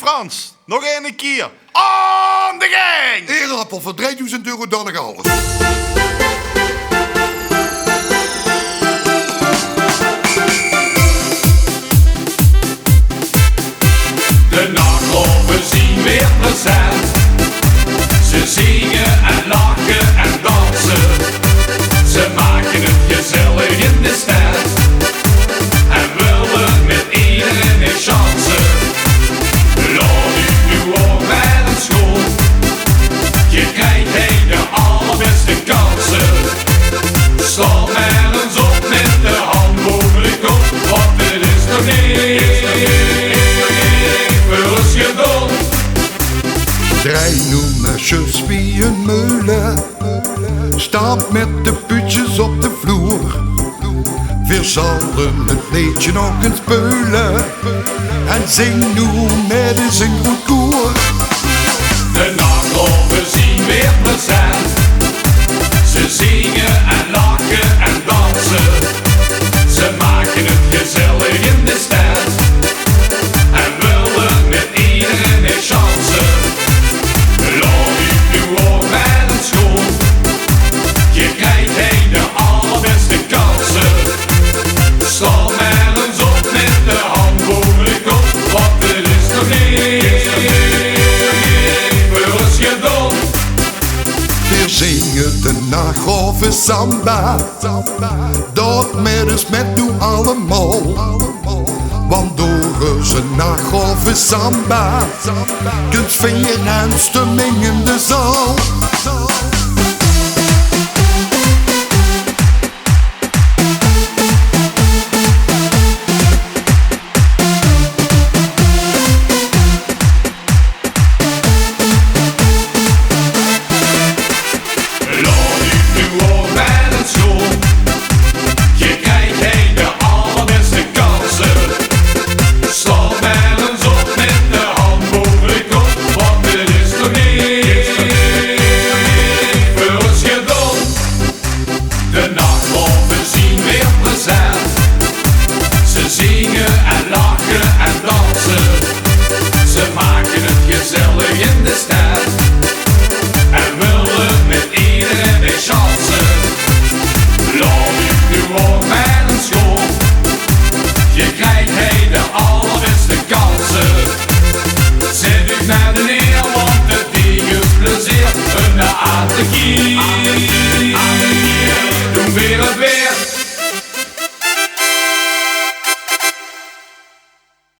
Frans, nog een keer. On the gang! Ereappel voor 3000 euro dan een half. De nachtlopen zien weer present. Ze zingen en lachen en dansen. Ze maken het gezellig in de stad. En willen met iedereen een chance. Laat u nu ook met een school. Je krijgt heen de allerbeste kansen. Sta met ons op met de hand boven de kop. Want het is nog niet. Draai nu naar wie een meulen. Staat met de putjes op de vloer. We zullen het liedje nog eens spelen. En zing nu met eens een goed koor. De nachtlopen zien weer present. Ze zingen en lachen en dansen. Ze maken het gezellig in de stad. En willen met iedereen een chance. Laat u nu ook met een school. Je krijgt heen de allerbeste kansen. Sta met ons op met de hand boven de kop. Want het is nog niet voor ons gedaan. We zingen de nachtgolven samba. Dat met eens met nu allemaal. Want door onze nachtgolven samba kunt sfeer en stemming in de zaal.